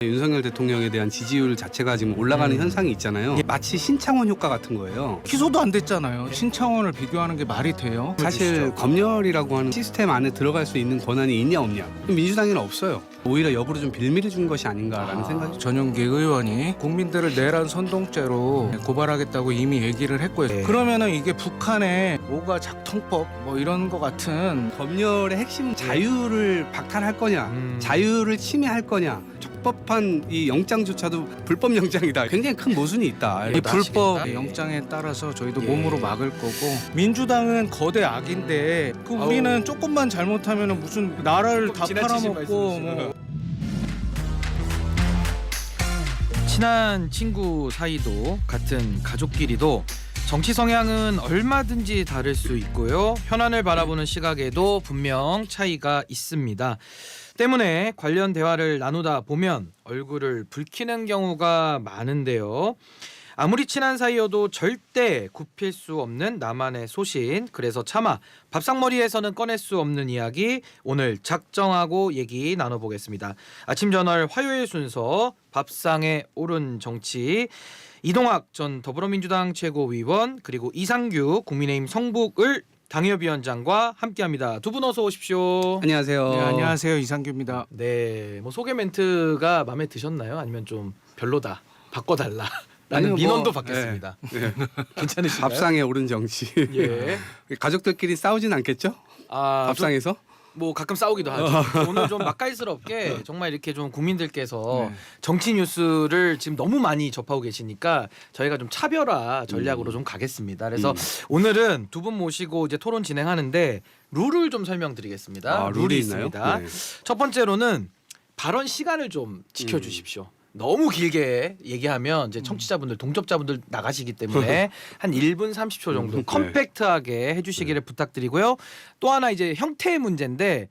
윤석열 대통령에 대한 지지율 자체가 지금 올라가는 현상이 있잖아요. 마치 신창원 효과 같은 거예요. 기소도 안 됐잖아요. 신창원을 비교하는 게 말이 돼요? 사실 검열이라고 하는 시스템 안에 들어갈 수 있는 권한이 있냐 없냐, 민주당에는 없어요. 오히려 역으로 좀 빌미를 준 것이 아닌가라는 생각이. 전용기 의원이 국민들을 내란 선동죄로 고발하겠다고 이미 얘기를 했고요. 네. 그러면은 이게 북한의 오가 작통법 뭐 이런 거 같은 검열의 핵심은 자유를 박탈할 거냐, 자유를 침해할 거냐. 적법한 이 영장조차도 불법 영장이다. 굉장히 큰 모순이 있다. 이 불법 영장에 따라서 저희도 몸으로 막을 거고, 민주당은 거대 악인데 그 우리는 조금만 잘못하면 무슨 나라를 다 팔아먹고 뭐. 친한 친구 사이도 같은 가족끼리도 정치 성향은 얼마든지 다를 수 있고요. 현안을 바라보는 시각에도 분명 차이가 있습니다. 때문에 관련 대화를 나누다 보면 얼굴을 붉히는 경우가 많은데요. 아무리 친한 사이여도 절대 굽힐 수 없는 나만의 소신, 그래서 차마 밥상머리에서는 꺼낼 수 없는 이야기, 오늘 작정하고 얘기 나눠보겠습니다. 아침 저널 화요일 순서 밥상에 오른 정치, 이동학 전 더불어민주당 최고위원, 그리고 이상규 국민의힘 성북을 당협위원장과 함께합니다. 두 분 어서 오십시오. 안녕하세요. 네, 안녕하세요, 이상규입니다. 네, 뭐 소개 멘트가 마음에 드셨나요? 아니면 좀 별로다, 바꿔달라 라는 아니요, 민원도 뭐, 받겠습니다. 네. 괜찮으신가요? 밥상에 오른 정치. 예. 가족들끼리 싸우진 않겠죠? 밥상에서? 뭐 가끔 싸우기도 하죠. 오늘 좀 맛깔스럽게 정말 이렇게 좀 국민들께서 정치 뉴스를 지금 너무 많이 접하고 계시니까 저희가 좀 차별화 전략으로 좀 가겠습니다. 그래서 오늘은 두 분 모시고 이제 토론 진행하는데 룰을 좀 설명드리겠습니다. 룰이 있나요? 있습니다. 네. 첫 번째로는 발언 시간을 좀 지켜주십시오. 너무 길게 얘기하면 이제 청취자분들, 동접자분들 나가시기 때문에 한 1분 30초 정도 컴팩트하게 해주시기를 부탁드리고요. 또 하나 이제 형태의 문제인데,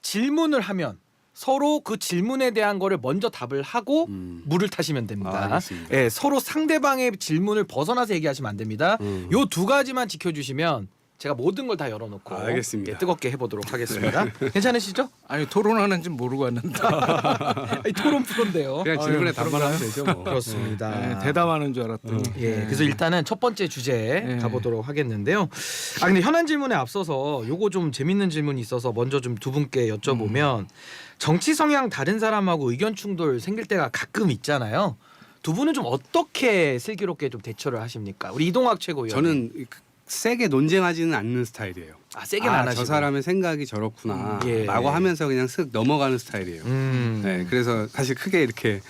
질문을 하면 서로 그 질문에 대한 거를 먼저 답을 하고 물을 타시면 됩니다. 알겠습니다. 예, 서로 상대방의 질문을 벗어나서 얘기하시면 안 됩니다. 요 두 가지만 지켜주시면 제가 모든 걸 다 열어놓고 알겠습니다. 예, 뜨겁게 해보도록 하겠습니다. 괜찮으시죠? 아니 토론하는지 모르고 왔는데 아니, 토론 프로인데요. 그냥 질문에 답변하면 되죠. 뭐. 그렇습니다. 네, 대담하는 줄 알았더니. 예, 그래서 일단은 첫 번째 주제 가보도록 하겠는데요. 아 근데 현안 질문에 앞서서 요거 좀 재밌는 질문이 있어서 먼저 좀 두 분께 여쭤보면, 정치 성향 다른 사람하고 의견 충돌 생길 때가 가끔 있잖아요. 두 분은 좀 어떻게 슬기롭게 좀 대처를 하십니까? 우리 이동학 최고위원. 저는 세게 논쟁하지는 않는 스타일이에요. 세게는 안 하시고. 저 사람의 생각이 저렇구나 예. 라고 하면서 그냥 쓱 넘어가는 스타일이에요. 네, 그래서 사실 크게 이렇게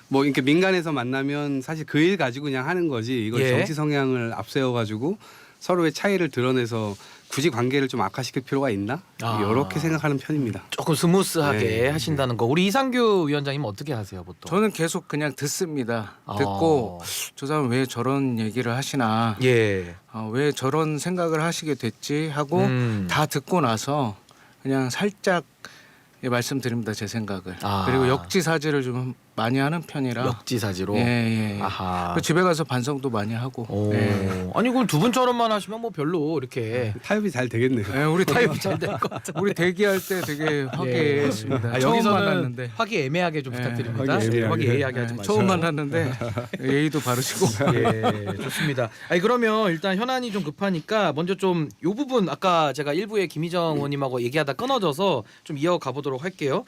뭐 이렇게 민간에서 만나면 사실 그 일 가지고 그냥 하는 거지, 이걸 예. 정치 성향을 앞세워 가지고 서로의 차이를 드러내서 굳이 관계를 좀 악화시킬 필요가 있나? 이렇게 생각하는 편입니다. 조금 스무스하게 네. 하신다는 거. 우리 이상규 위원장님 어떻게 하세요 보통? 저는 계속 그냥 듣습니다. 듣고 저 사람 왜 저런 얘기를 하시나, 예. 왜 저런 생각을 하시게 됐지 하고 다 듣고 나서 그냥 살짝 말씀드립니다, 제 생각을. 그리고 역지사지를 좀 많이 하는 편이라. 역지사지로. 예. 아하. 그 집에 가서 반성도 많이 하고. 예. 아니 그럼 두 분처럼만 하시면 뭐 별로 이렇게 타협이 잘 되겠네요. 예, 우리 타협이 잘 될 것 같아요. 우리 대기할 때 되게 화기애애했습니다. 처음 여기서는 만났는데. 화기애매하게 좀 부탁드립니다. 화기애매하게. 화기애애하게 하지 마시고. 처음 만났는데 예의도 바르시고. 예, 좋습니다. 아니 그러면 일단 현안이 좀 급하니까 먼저 좀 요 부분, 아까 제가 일부에 김희정 의원님하고 얘기하다 끊어져서 좀 이어가 보도록 할게요.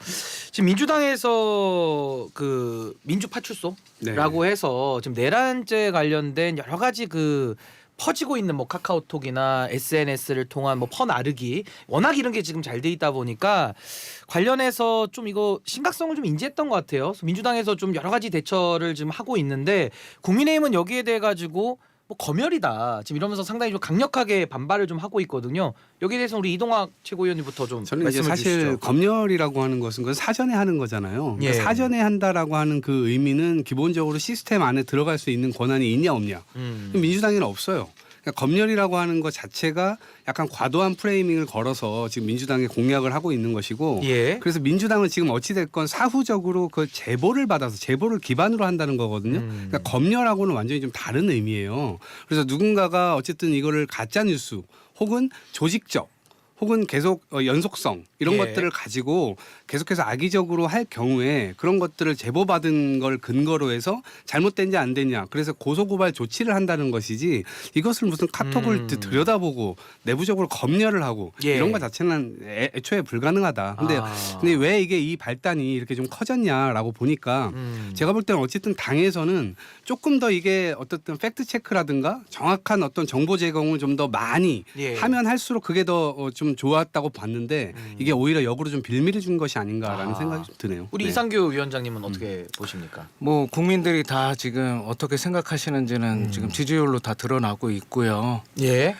지금 민주당에서 그 민주파출소라고 해서 지금 내란죄 관련된 여러 가지 그 퍼지고 있는 뭐 카카오톡이나 SNS를 통한 뭐 퍼나르기, 워낙 이런 게 지금 잘 돼 있다 보니까 관련해서 좀 이거 심각성을 좀 인지했던 것 같아요. 그래서 민주당에서 좀 여러 가지 대처를 지금 하고 있는데, 국민의힘은 여기에 대해 가지고 뭐 검열이다 지금 이러면서 상당히 좀 강력하게 반발을 좀 하고 있거든요. 여기에 대해서 우리 이동학 최고위원님부터 좀 저는 이제 말씀해 사실 주시죠. 검열이라고 하는 것은 그건 사전에 하는 거잖아요. 그러니까 예. 사전에 한다라고 하는 그 의미는 기본적으로 시스템 안에 들어갈 수 있는 권한이 있냐 없냐. 민주당에는 없어요. 그러니까 검열이라고 하는 것 자체가 약간 과도한 프레이밍을 걸어서 지금 민주당에 공략을 하고 있는 것이고, 예. 그래서 민주당은 지금 어찌됐건 사후적으로 그 제보를 받아서 제보를 기반으로 한다는 거거든요. 그러니까 검열하고는 완전히 좀 다른 의미예요. 그래서 누군가가 어쨌든 이거를 가짜 뉴스 혹은 조직적 혹은 계속 연속성 이런 예. 것들을 가지고 계속해서 악의적으로 할 경우에 그런 것들을 제보받은 걸 근거로 해서 잘못된지 안 됐냐 그래서 고소고발 조치를 한다는 것이지 이것을 무슨 카톡을 들여다보고 내부적으로 검열을 하고 예. 이런 것 자체는 애초에 불가능하다. 근데 왜 이게 이 발단이 이렇게 좀 커졌냐라고 보니까 제가 볼 때는 어쨌든 당에서는 조금 더 이게 어떻든 팩트 체크라든가 정확한 어떤 정보 제공을 좀 더 많이 예. 하면 할수록 그게 더 좀 좋았다고 봤는데 이게 오히려 역으로 좀 빌미를 준 것이 아닌가라는 생각이 좀 드네요. 우리 네. 이상규 위원장님은 어떻게 보십니까? 뭐 국민들이 다 지금 어떻게 생각하시는지는 지금 지지율로 다 드러나고 있고요. 예.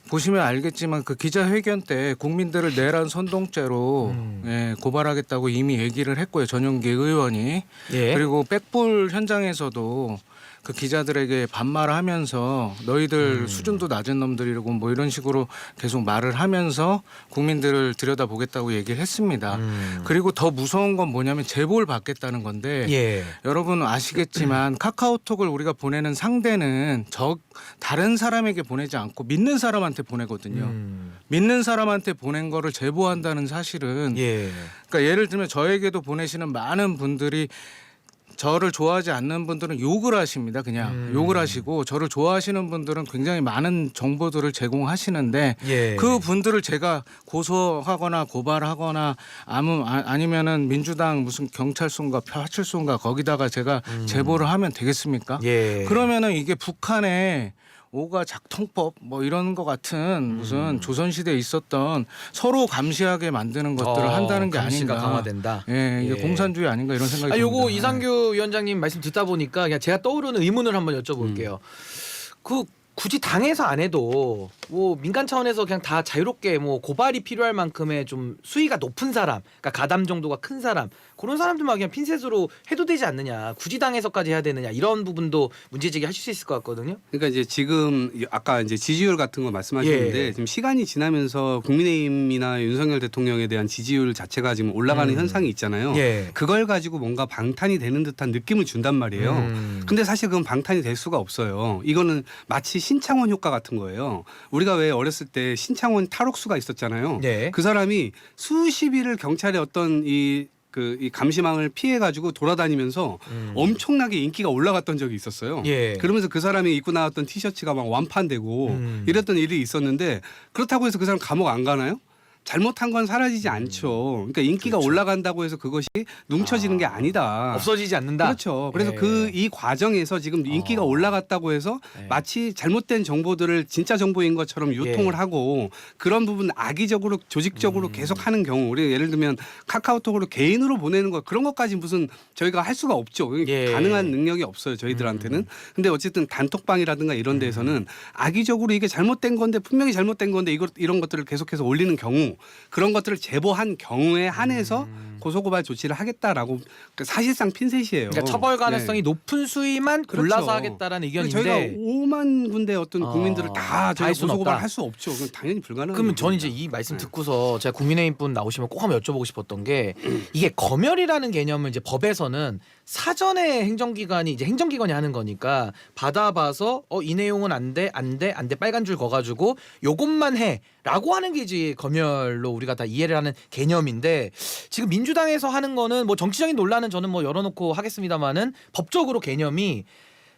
보시면 알겠지만 그 기자회견 때 국민들을 내란 선동죄로 예, 고발하겠다고 이미 얘기를 했고요. 전용기 의원이. 예. 그리고 백불 현장에서도 그 기자들에게 반말하면서 너희들 수준도 낮은 놈들이라고 뭐 이런 식으로 계속 말을 하면서 국민들을 들여다보겠다고 얘기를 했습니다. 그리고 더 무서운 건 뭐냐면 제보를 받겠다는 건데 예. 여러분 아시겠지만 카카오톡을 우리가 보내는 상대는 다른 사람에게 보내지 않고 믿는 사람한테 보내거든요. 믿는 사람한테 보낸 거를 제보한다는 사실은 예. 그러니까 예를 들면 저에게도 보내시는 많은 분들이 저를 좋아하지 않는 분들은 욕을 하십니다. 그냥 욕을 하시고 저를 좋아하시는 분들은 굉장히 많은 정보들을 제공하시는데 예. 그 분들을 제가 고소하거나 고발하거나 아니면은 민주당 무슨 경찰서인가 파출소인가 거기다가 제가 제보를 하면 되겠습니까? 예. 그러면은 이게 북한의 오가 작통법 뭐 이런 거 같은 무슨 조선시대에 있었던 서로 감시하게 만드는 것들을 한다는 게 감시가 아닌가. 강화된다. 예, 이게 예. 공산주의 아닌가 이런 생각이 듭니다. 요거 이상규 위원장님 말씀 듣다 보니까 그냥 제가 떠오르는 의문을 한번 여쭤볼게요. 그 굳이 당에서 안 해도 뭐 민간 차원에서 그냥 다 자유롭게 뭐 고발이 필요할 만큼의 좀 수위가 높은 사람, 그러니까 가담 정도가 큰 사람 그런 사람들만 그냥 핀셋으로 해도 되지 않느냐. 굳이 당에서까지 해야 되느냐 이런 부분도 문제제기 하실 수 있을 것 같거든요. 그러니까 이제 지금 아까 이제 지지율 같은 거 말씀하셨는데 예. 지금 시간이 지나면서 국민의힘이나 윤석열 대통령에 대한 지지율 자체가 지금 올라가는 현상이 있잖아요. 예. 그걸 가지고 뭔가 방탄이 되는 듯한 느낌을 준단 말이에요. 근데 사실 그건 방탄이 될 수가 없어요. 이거는 마치 신창원 효과 같은 거예요. 우리가 왜 어렸을 때 신창원 탈옥수가 있었잖아요. 네. 그 사람이 수십 일을 경찰의 어떤 이 감시망을 피해 가지고 돌아다니면서 엄청나게 인기가 올라갔던 적이 있었어요. 예. 그러면서 그 사람이 입고 나왔던 티셔츠가 막 완판되고 이랬던 일이 있었는데 그렇다고 해서 그 사람 감옥 안 가나요? 잘못한 건 사라지지 않죠. 그러니까 인기가 그렇죠. 올라간다고 해서 그것이 뭉쳐지는 게 아니다. 없어지지 않는다. 그렇죠. 그래서 예. 이 과정에서 지금 인기가 올라갔다고 해서 예. 마치 잘못된 정보들을 진짜 정보인 것처럼 유통을 예. 하고 그런 부분 악의적으로 조직적으로 계속 하는 경우 우리 예를 들면 카카오톡으로 개인으로 보내는 것 그런 것까지 무슨 저희가 할 수가 없죠. 예. 가능한 능력이 없어요. 저희들한테는. 근데 어쨌든 단톡방이라든가 이런 데에서는 악의적으로 이게 잘못된 건데 분명히 잘못된 건데 이런 것들을 계속해서 올리는 경우 그런 것들을 제보한 경우에 한해서 고소고발 조치를 하겠다라고 사실상 핀셋이에요. 그러니까 처벌 가능성이 높은 수위만 골라서 그렇죠. 하겠다라는 의견인데 저희가 5만 군데 어떤 국민들을 다 할 저희가 수는 고소고발 없다. 할 수 없죠. 그건 당연히 불가능한 그러면 저는 일입니다. 이제 이 말씀 듣고서 제가 국민의힘 분 나오시면 꼭 한번 여쭤보고 싶었던 게 이게 검열이라는 개념은 이제 법에서는 사전에 행정기관이 이제 행정기관이 하는 거니까 받아봐서 이 내용은 안 돼 빨간 줄 거가지고 요것만 해라고 하는 게 이제 검열로 우리가 다 이해를 하는 개념인데 지금 민주당에서 하는 거는 뭐 정치적인 논란은 저는 뭐 열어놓고 하겠습니다만은 법적으로 개념이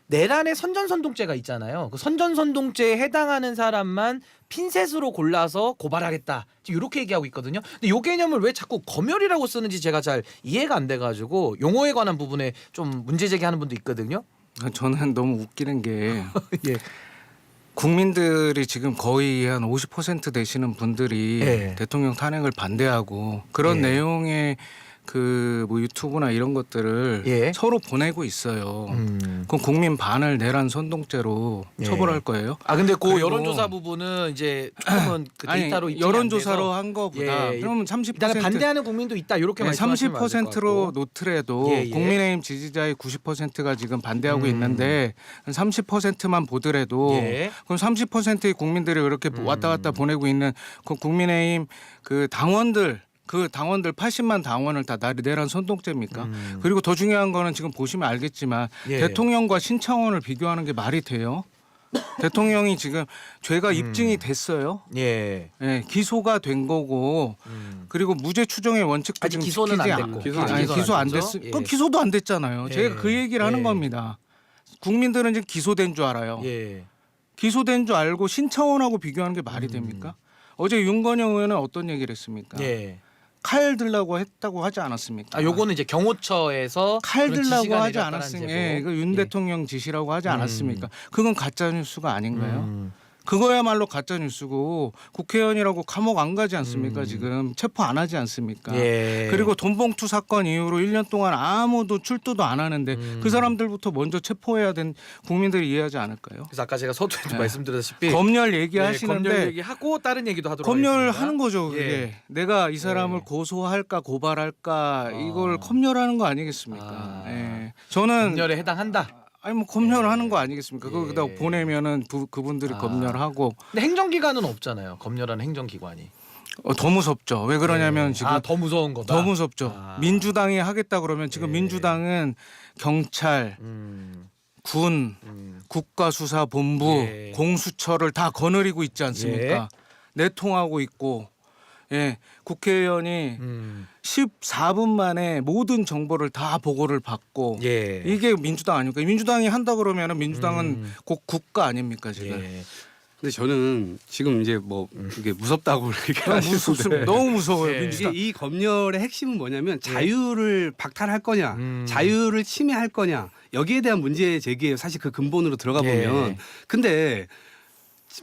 내란의 선전선동죄가 있잖아요. 그 선전선동죄에 해당하는 사람만 핀셋으로 골라서 고발하겠다. 이렇게 얘기하고 있거든요. 근데 이 개념을 왜 자꾸 검열이라고 쓰는지 제가 잘 이해가 안 돼가지고 용어에 관한 부분에 좀 문제 제기하는 분도 있거든요. 저는 너무 웃기는 게 예. 국민들이 지금 거의 한 50% 되시는 분들이 예. 대통령 탄핵을 반대하고 그런 예. 내용의 그 뭐 유튜브나 이런 것들을 예. 서로 보내고 있어요. 그럼 국민 반을 내란 선동죄로 예. 처벌할 거예요? 아 근데 그 그리고- 여론조사 부분은 이제 조금은 그 데이터로 아니 입증이 안 여론조사로 돼서 한 거보다 예. 그러면 일단은 30% 반대하는 국민도 있다 이렇게 말씀하시면 30%로 놓더라도 예, 예. 국민의힘 지지자의 90%가 지금 반대하고 있는데 한 30%만 보더라도 예. 그럼 30%의 국민들이 이렇게 왔다 갔다 보내고 있는 그 국민의힘 그 당원들 80만 당원을 다 내란 선동죄입니까? 그리고 더 중요한 거는 지금 보시면 알겠지만 예. 대통령과 신창원을 비교하는 게 말이 돼요? 대통령이 지금 죄가 입증이 됐어요. 예. 예, 기소가 된 거고 그리고 무죄 추정의 원칙도 아직 지금 기소는 지키지 안 않고 됐고. 기소 안 됐죠? 됐어. 예. 그 기소도 안 됐잖아요. 예. 제가 그 얘기를 하는 예. 겁니다. 국민들은 지금 기소된 줄 알아요. 예. 기소된 줄 알고 신차원하고 비교하는 게 말이 됩니까? 어제 윤건영 의원은 어떤 얘기를 했습니까? 예. 칼 들라고 했다고 하지 않았습니까? 아, 요거는 이제 경호처에서 칼 그런 들라고 지시가 하지 내렸다는 않았습니까? 제보. 예, 그윤 예. 대통령 지시라고 하지 않았습니까? 그건 가짜 뉴스가 아닌가요? 음. 그거야말로 가짜 뉴스고 국회의원이라고 감옥 안 가지 않습니까? 지금 체포 안 하지 않습니까? 예. 그리고 돈봉투 사건 이후로 1년 동안 아무도 출두도 안 하는데 그 사람들부터 먼저 체포해야 된 국민들이 이해하지 않을까요? 그래서 아까 제가 서두에도 네. 말씀드렸다시피 검열 네, 얘기하시는데 검열 얘기하고 다른 얘기도 하도록 검열을 하겠습니다. 하는 거죠. 그게 예. 내가 이 사람을 예. 고소할까 고발할까 이걸 검열하는 거 아니겠습니까? 아. 예. 저는 검열에 해당한다. 아니 뭐 검열을 하는 거 아니겠습니까? 예. 거기다 보내면은 그분들이 아. 검열하고 근데 행정기관은 없잖아요. 검열하는 행정기관이. 더 무섭죠. 왜 그러냐면 예. 지금 더 무서운 거다. 더 무섭죠. 아. 민주당이 하겠다 그러면 지금 예. 민주당은 경찰, 군, 국가수사본부, 예. 공수처를 다 거느리고 있지 않습니까? 내통하고 있고, 예, 국회의원이 14분 만에 모든 정보를 다 보고를 받고 예. 이게 민주당 아닙니까? 민주당이 한다 그러면 민주당은 곧 국가 아닙니까 지금? 예. 근데 저는 지금 이제 뭐 이게 무섭다고 얘기하시는데 너무 무서워요 예. 민주당. 이 검열의 핵심은 뭐냐면 자유를 박탈할 거냐, 자유를 침해할 거냐 여기에 대한 문제 제기예요. 사실 그 근본으로 들어가 보면. 예. 근데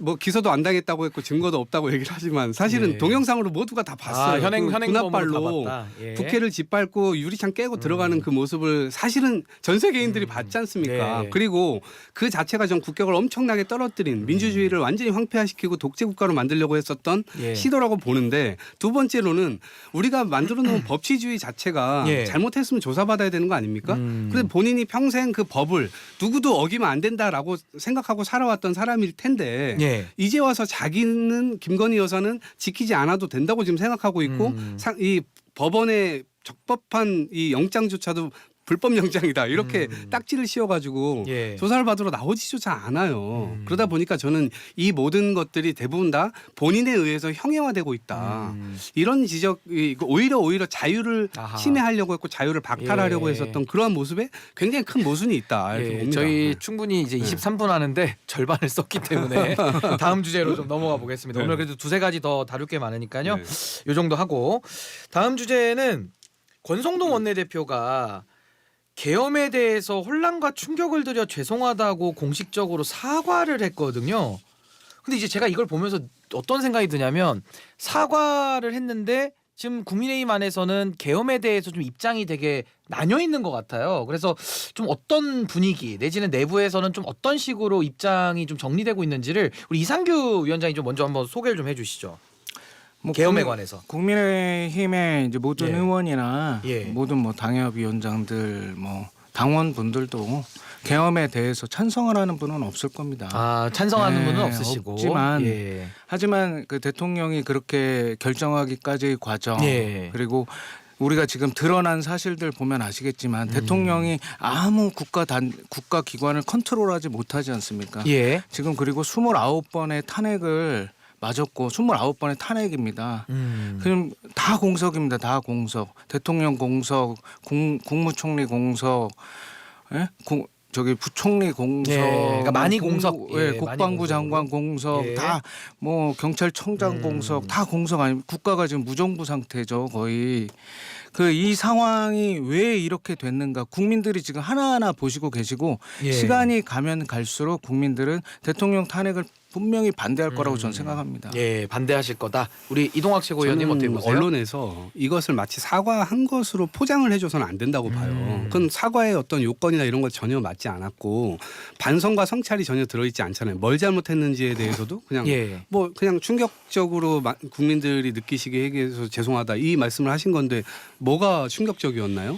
뭐 기소도 안 당했다고 했고 증거도 없다고 얘기를 하지만 사실은 예. 동영상으로 모두가 다 봤어요. 현행범으로 다 군합발로 봤다. 예. 국회를 짓밟고 유리창 깨고 들어가는 그 모습을 사실은 전 세계인들이 봤지 않습니까? 네. 그리고 그 자체가 전 국격을 엄청나게 떨어뜨린 민주주의를 완전히 황폐화시키고 독재 국가로 만들려고 했었던 예. 시도라고 보는데 두 번째로는 우리가 만들어 놓은 법치주의 자체가 예. 잘못했으면 조사받아야 되는 거 아닙니까? 근데 본인이 평생 그 법을 누구도 어기면 안 된다라고 생각하고 살아왔던 사람일 텐데 예. 이제 와서 자기는 김건희 여사는 지키지 않아도 된다고 지금 생각하고 있고 이 법원의 적법한 이 영장조차도 불법 영장이다 이렇게 딱지를 씌워가지고 예. 조사를 받으러 나오지조차 않아요. 그러다 보니까 저는 이 모든 것들이 대부분 다 본인에 의해서 형해화되고 있다. 이런 지적이 오히려 자유를 아하. 침해하려고 했고 자유를 박탈하려고 예. 했었던 그러한 모습에 굉장히 큰 모순이 있다. 이렇게 예, 봅니다. 저희 충분히 이제 23분 하는데 절반을 썼기 때문에 다음 주제로 좀 넘어가 보겠습니다. 오늘 그래도 두세 가지 더 다룰 게 많으니까요. 네. 요 정도 하고 다음 주제는 권성동 원내대표가 계엄에 대해서 혼란과 충격을 드려 죄송하다고 공식적으로 사과를 했거든요. 근데 이제 제가 이걸 보면서 어떤 생각이 드냐면 사과를 했는데 지금 국민의힘 안에서는 계엄에 대해서 좀 입장이 되게 나뉘어 있는 것 같아요. 그래서 좀 어떤 분위기 내지는 내부에서는 좀 어떤 식으로 입장이 좀 정리되고 있는지를 우리 이상규 위원장이 좀 먼저 한번 소개를 좀 해주시죠. 뭐 계엄에 관해서. 국민의힘의 이제 모든 예. 의원이나 예. 모든 뭐 당협위원장들 뭐 당원분들도 계엄에 대해서 찬성을 하는 분은 없을 겁니다. 아 찬성하는 네, 분은 없으시고. 없지만 예. 하지만 그 대통령이 그렇게 결정하기까지의 과정 예. 그리고 우리가 지금 드러난 사실들 보면 아시겠지만 대통령이 아무 국가 기관을 컨트롤하지 못하지 않습니까? 예. 지금 그리고 29번의 탄핵을 맞았고 29번의 탄핵입니다. 그럼 다 공석입니다. 다 공석. 대통령 공석, 국무총리 공석, 예? 저기 부총리 공석, 예, 그러니까 많이 공석, 예, 국방부 많이 장관 공석, 예. 다 뭐 경찰청장 공석, 다 공석 아니 국가가 지금 무정부 상태죠 거의. 그 이 상황이 왜 이렇게 됐는가 국민들이 지금 하나하나 보시고 계시고 예. 시간이 가면 갈수록 국민들은 대통령 탄핵을 분명히 반대할 거라고 저는 생각합니다. 예, 반대하실 거다. 우리 이동학 최고위원님 어떻게 보세요? 언론에서 이것을 마치 사과한 것으로 포장을 해줘서는 안 된다고 봐요. 그건 사과의 어떤 요건이나 이런 것 전혀 맞지 않았고 반성과 성찰이 전혀 들어있지 않잖아요. 뭘 잘못했는지에 대해서도 그냥 예. 뭐 그냥 충격적으로 국민들이 느끼시게 해서 죄송하다 이 말씀을 하신 건데 뭐가 충격적이었나요?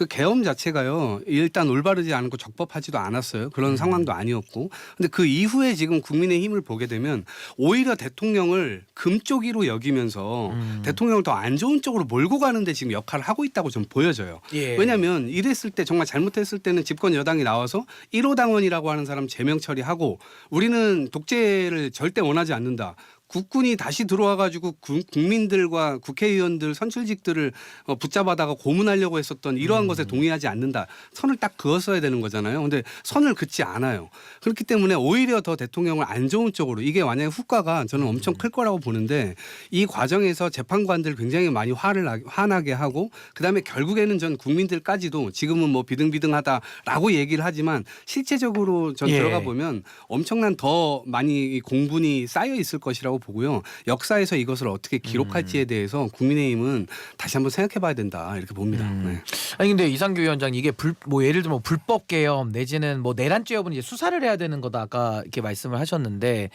그 계엄 자체가요. 일단 올바르지 않고 적법하지도 않았어요. 그런 상황도 아니었고. 근데 그 이후에 지금 국민의힘을 보게 되면 오히려 대통령을 금쪽이로 여기면서 대통령을 더 안 좋은 쪽으로 몰고 가는데 지금 역할을 하고 있다고 좀 보여져요. 예. 왜냐하면 이랬을 때 정말 잘못했을 때는 집권 여당이 나와서 1호 당원이라고 하는 사람 제명 처리하고 우리는 독재를 절대 원하지 않는다. 국군이 다시 들어와 가지고 국민들과 국회의원들 선출직들을 붙잡아다가 고문하려고 했었던 이러한 것에 동의하지 않는다. 선을 딱 그었어야 되는 거잖아요. 근데 선을 긋지 않아요. 그렇기 때문에 오히려 더 대통령을 안 좋은 쪽으로 이게 만약에 후과가 저는 엄청 클 거라고 보는데 이 과정에서 재판관들 굉장히 많이 화나게 하고 그다음에 결국에는 전 국민들까지도 지금은 뭐 비등비등하다라고 얘기를 하지만 실제적으로 전 예. 들어가 보면 엄청난 더 많이 공분이 쌓여 있을 것이라고 보고요. 역사에서 이것을 어떻게 기록할지에 대해서 국민의힘은 다시 한번 생각해봐야 된다 이렇게 봅니다. 네. 아니 근데 이상규 위원장 이게 뭐 예를 들면 불법 계엄 내지는 뭐 내란죄 여부는 이제 수사를 해야 되는 거다 아까 이렇게 말씀을 하셨는데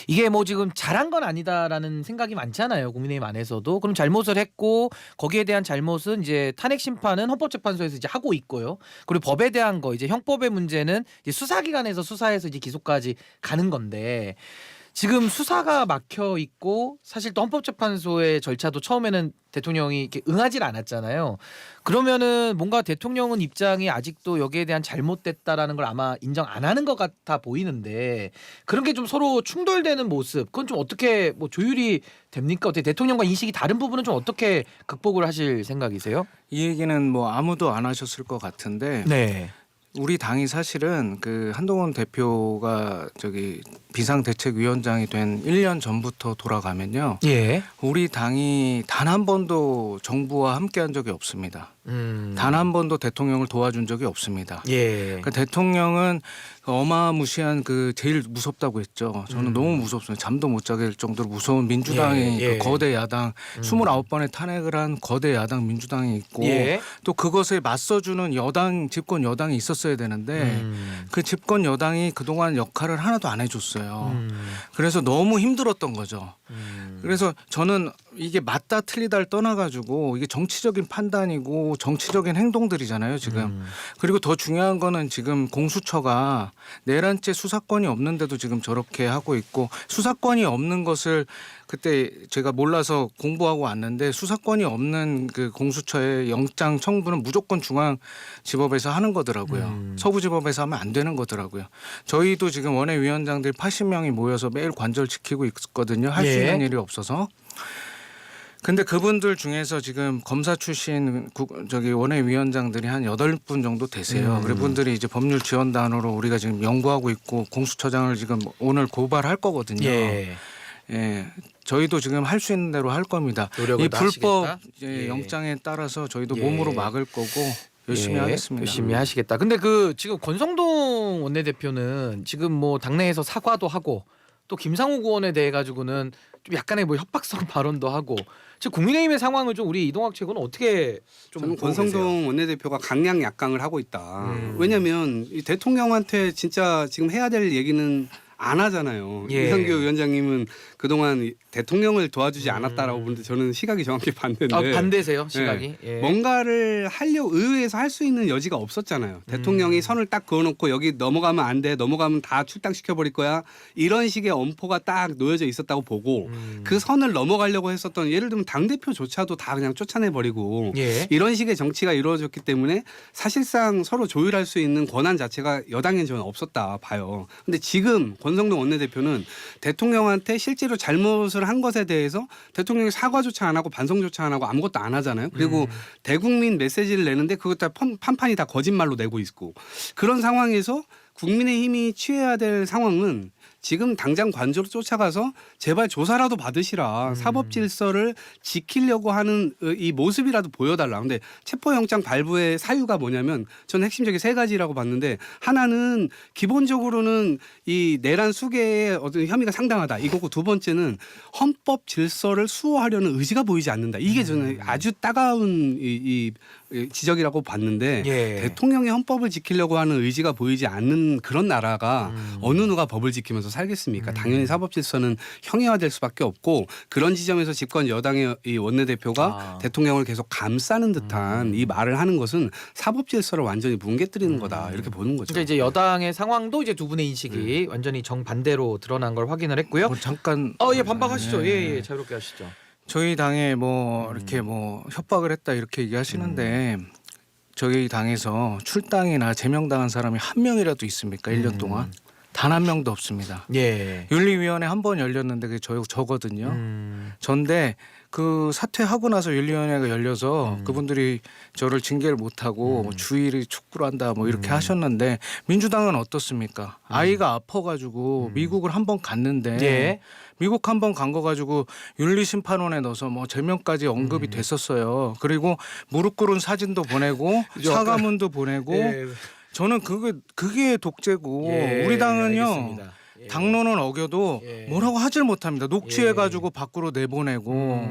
이게 뭐 지금 잘한 건 아니다라는 생각이 많잖아요. 국민의힘 안에서도. 그럼 잘못을 했고 거기에 대한 잘못은 이제 탄핵 심판은 헌법재판소에서 이제 하고 있고요. 그리고 법에 대한 거 이제 형법의 문제는 이제 수사기관에서 수사해서 이제 기소까지 가는 건데 지금 수사가 막혀 있고 사실 또 헌법재판소의 절차도 처음에는 대통령이 이렇게 응하지 않았잖아요. 그러면은 뭔가 대통령은 입장이 아직도 여기에 대한 잘못됐다라는 걸 아마 인정 안 하는 것 같아 보이는데 그런 게 좀 서로 충돌되는 모습 그건 좀 어떻게 뭐 조율이 됩니까? 어떻게 대통령과 인식이 다른 부분은 좀 어떻게 극복을 하실 생각이세요? 이 얘기는 뭐 아무도 안 하셨을 것 같은데 네. 우리 당이 사실은 그 한동훈 대표가 저기 비상대책위원장이 된 1년 전부터 돌아가면요. 예. 우리 당이 단 한 번도 정부와 함께한 적이 없습니다. 단 한 번도 대통령을 도와준 적이 없습니다. 예. 그러니까 대통령은 어마무시한 그 제일 무섭다고 했죠. 저는 너무 무섭습니다. 잠도 못 자게 할 정도로 무서운 민주당이 예, 예. 그 거대 야당 29번의 탄핵을 한 거대 야당 민주당이 있고 예. 또 그것에 맞서주는 여당 집권 여당이 있었어야 되는데 그 집권 여당이 그동안 역할을 하나도 안 해줬어요. 그래서 너무 힘들었던 거죠. 그래서 저는 이게 맞다 틀리다를 떠나가지고 이게 정치적인 판단이고 정치적인 행동들이잖아요 지금. 그리고 더 중요한 거는 지금 공수처가 내란죄 수사권이 없는데도 지금 저렇게 하고 있고 수사권이 없는 것을 그때 제가 몰라서 공부하고 왔는데 수사권이 없는 그 공수처의 영장 청구는 무조건 중앙지법에서 하는 거더라고요. 서부지법에서 하면 안 되는 거더라고요. 저희도 지금 원외위원장들 80명이 모여서 매일 관절 지키고 있거든요. 할 수 예. 있는 일이 없어서. 근데 그분들 중에서 지금 검사 출신 저기 원외위원장들이 한 8분 정도 되세요. 그분들이 이제 법률 지원단으로 우리가 지금 연구하고 있고 공수처장을 지금 오늘 고발할 거거든요. 예. 예. 저희도 지금 할 수 있는 대로 할 겁니다. 노력을 이 불법 하시겠다? 예. 영장에 따라서 저희도 예. 몸으로 막을 거고 열심히 예, 하겠습니다. 열심히 하시겠다. 근데 그 지금 권성동 원내대표는 지금 뭐 당내에서 사과도 하고 또 김상호 의원에 대해 가지고는 좀 약간의 뭐 협박성 발언도 하고 지금 국민의힘의 상황을 좀 우리 이동학 최고는 어떻게 좀 저는 보고 계세요? 권성동 원내대표가 강약약강을 하고 있다. 왜냐하면 이 대통령한테 진짜 지금 해야 될 얘기는 안 하잖아요. 예. 이상규 위원장님은 그동안 대통령을 도와주지 않았다라고 보는데 저는 시각이 정확히 반대인데 아, 반대세요 시각이. 예. 뭔가를 하려고 의회에서 할 수 있는 여지가 없었잖아요. 대통령이 선을 딱 그어놓고 여기 넘어가면 안 돼. 넘어가면 다 출당시켜버릴 거야. 이런 식의 엄포가 딱 놓여져 있었다고 보고 그 선을 넘어가려고 했었던 예를 들면 당대표조차도 다 그냥 쫓아내버리고 예. 이런 식의 정치가 이루어졌기 때문에 사실상 서로 조율할 수 있는 권한 자체가 여당엔 저는 없었다 봐요. 근데 지금 권성동 원내대표는 대통령한테 실제로 잘못을 한 것에 대해서 대통령이 사과조차 안 하고 반성조차 안 하고 아무것도 안 하잖아요. 그리고 대국민 메시지를 내는데 그것 다 판판이 다 거짓말로 내고 있고 그런 상황에서 국민의힘이 취해야 될 상황은 지금 당장 관저로 쫓아가서 제발 조사라도 받으시라. 사법 질서를 지키려고 하는 이 모습이라도 보여달라. 근데 체포영장 발부의 사유가 뭐냐면 저는 핵심적인 3가지라고 봤는데 하나는 기본적으로는 이 내란 수개의 어떤 혐의가 상당하다. 이거고 두 번째는 헌법 질서를 수호하려는 의지가 보이지 않는다. 이게 저는 아주 따가운 이 지적이라고 봤는데 예. 대통령이 헌법을 지키려고 하는 의지가 보이지 않는 그런 나라가 어느 누가 법을 지키면서 살겠습니까? 당연히 사법 질서는 형해화될 수밖에 없고 그런 지점에서 집권 여당의 이 원내대표가 대통령을 계속 감싸는 듯한 이 말을 하는 것은 사법 질서를 완전히 뭉개뜨리는 거다 이렇게 보는 거죠. 그러니까 이제 여당의 상황도 이제 두 분의 인식이 완전히 정반대로 드러난 걸 확인을 했고요. 잠깐 예, 반박하시죠. 예, 자유롭게 하시죠. 저희 당에 뭐 이렇게 뭐 협박을 했다 이렇게 얘기하시는데 저희 당에서 출당이나 제명당한 사람이 한 명이라도 있습니까? 1년 동안 단 한 명도 없습니다. 예. 윤리위원회 한 번 열렸는데 그게 저거든요. 전데 그 사퇴하고 나서 윤리위원회가 열려서 그분들이 저를 징계를 못하고 뭐 주의를 촉구를 한다 뭐 이렇게 하셨는데 민주당은 어떻습니까? 아이가 아파가지고 미국을 한 번 갔는데 예. 미국 한 번 간 거 가지고 윤리심판원에 넣어서 뭐 제명까지 언급이 됐었어요. 그리고 무릎 꿇은 사진도 보내고 사과문도 보내고 예. 저는 그게 독재고 예, 우리 당은요. 알겠습니다. 예. 당론은 어겨도 예. 뭐라고 하질 못합니다. 녹취해가지고 밖으로 내보내고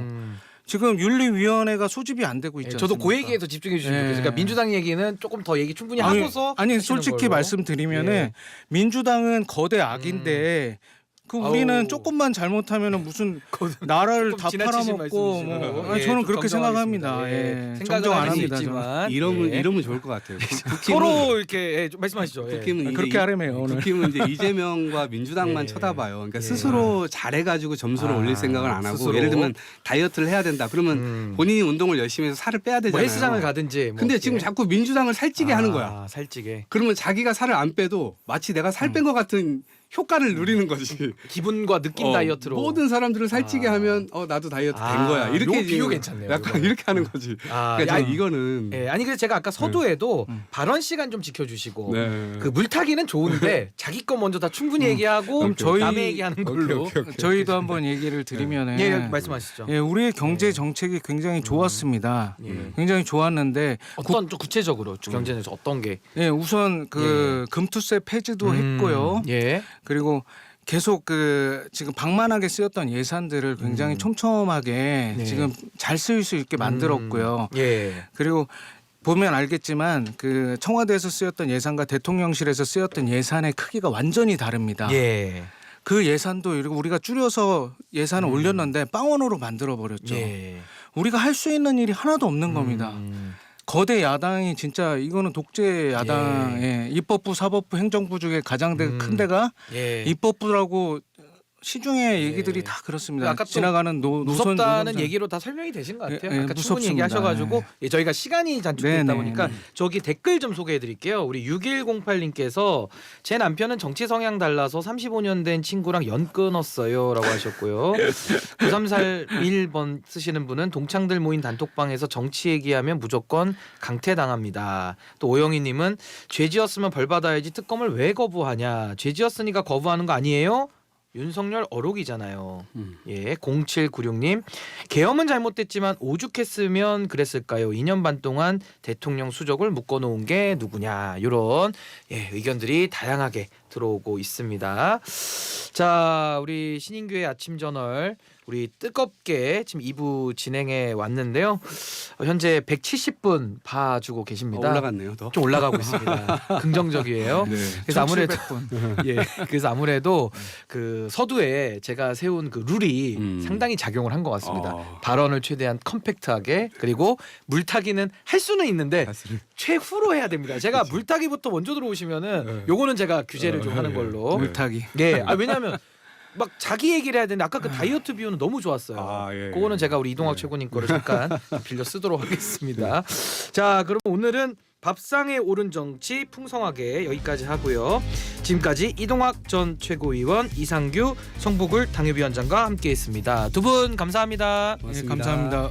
지금 윤리위원회가 소집이 안 되고 있지 않습니까? 저도 그 얘기에 더 집중해 주시면 예. 좋겠어요. 그러니까 민주당 얘기는 조금 더 얘기 충분히 하고서 아니 하시는 솔직히 걸로. 말씀드리면은 예. 민주당은 거대 악인데 그 우리는 아우. 조금만 잘못하면은 무슨 나라를 조금 다 지나치신 팔아먹고 말씀이시네요. 뭐 예, 아니, 저는 좀 그렇게 정정하겠습니다. 생각합니다. 예. 생각은 정정 안 할 수 합니다. 저는. 있지만 이러면 좋을 것 같아요. 서로 이렇게 말씀하시죠. 예. 국힘은 이제 그렇게 하려면 오늘. 국힘은 이제 이재명과 민주당만 예. 쳐다봐요. 그러니까 예. 스스로 잘해가지고 점수를 올릴 생각을 안 하고 스스로? 예를 들면 다이어트를 해야 된다. 그러면 본인이 운동을 열심히 해서 살을 빼야 뭐 되잖아요. 헬스장을 가든지. 뭐 근데 어떻게. 지금 자꾸 민주당을 살찌게 하는 거야. 살찌게. 그러면 자기가 살을 안 빼도 마치 내가 살 뺀 것 같은 효과를 누리는 거지. 기분과 느낌 다이어트로. 모든 사람들을 살찌게 하면 나도 다이어트 된 거야. 이렇게 요거 비유 지금 괜찮네요. 약간 이거. 이렇게 하는 거지. 그러니까 야, 이거는 예, 아니 그래서 제가 아까 서두에도 발언 시간 좀 지켜주시고 네. 그 물타기는 좋은데 자기 거 먼저 다 충분히 얘기하고 그럼 저희- 남의 얘기하는 걸로. 저희도 한번 얘기를 드리면은 예, 말씀하시죠. 예, 우리의 경제 정책이 굉장히 좋았습니다. 예. 굉장히 좋았는데 어떤 좀 구체적으로 경제에서 어떤 게? 예, 우선 그 금투세 폐지도 했고요. 예. 그리고 계속 그 지금 방만하게 쓰였던 예산들을 굉장히 촘촘하게 네. 지금 잘 쓰일 수 있게 만들었고요. 예. 그리고 보면 알겠지만 그 청와대에서 쓰였던 예산과 대통령실에서 쓰였던 예산의 크기가 완전히 다릅니다. 예. 그 예산도 이렇게 우리가 줄여서 예산을 올렸는데 빵원으로 만들어 버렸죠. 예. 우리가 할 수 있는 일이 하나도 없는 겁니다. 거대 야당이 진짜 이거는 독재 야당, 예. 입법부, 사법부, 행정부 중에 가장 큰 데가 예. 입법부라고 시중에 얘기들이 다 그렇습니다. 아까 또 지나가는 노선 무섭다는 노선상. 얘기로 다 설명이 되신 것 같아요. 예, 아까 충분히 무섭습니다. 얘기하셔가지고 예, 저희가 시간이 단축돼 있다 네, 보니까 네. 저기 댓글 좀 소개해드릴게요. 우리 6108님께서 제 남편은 정치 성향 달라서 35년 된 친구랑 연 끊었어요라고 하셨고요. 9341번 쓰시는 분은 동창들 모인 단톡방에서 정치 얘기하면 무조건 강퇴당합니다. 또 오영희님은 죄지었으면 벌 받아야지 특검을 왜 거부하냐. 죄지었으니까 거부하는 거 아니에요? 윤석열 어록이잖아요. 예, 0796님 계엄은 잘못됐지만 오죽했으면 그랬을까요? 2년 반 동안 대통령 수족을 묶어놓은 게 누구냐? 이런 의견들이 다양하게 들어오고 있습니다. 자, 우리 신인규의 아침 저널 우리 뜨겁게 지금 2부 진행해 왔는데요. 현재 170분 봐주고 계십니다. 올라갔네요. 더. 좀 올라가고 있습니다. 긍정적이에요. 네. 그래서 아무래도 예, 그래서 아무래도 그 서두에 제가 세운 그 룰이 상당히 작용을 한 것 같습니다. 발언을 최대한 컴팩트하게 그리고 물타기는 할 수는 있는데 최후로 해야 됩니다. 제가 물타기부터 먼저 들어오시면은 요거는 제가 규제를 좀 하는 걸로. 물타기. 예, 왜냐하면 막 자기 얘기를 해야 되는데 아까 그 다이어트 비유는 너무 좋았어요. 예, 그거는 제가 우리 이동학 최고님 거를 잠깐 빌려 쓰도록 하겠습니다. 자, 그럼 오늘은 밥상에 오른 정치 풍성하게 여기까지 하고요. 지금까지 이동학 전 최고위원, 이상규 성북을 당협위원장과 함께했습니다. 두 분 감사합니다. 예, 감사합니다.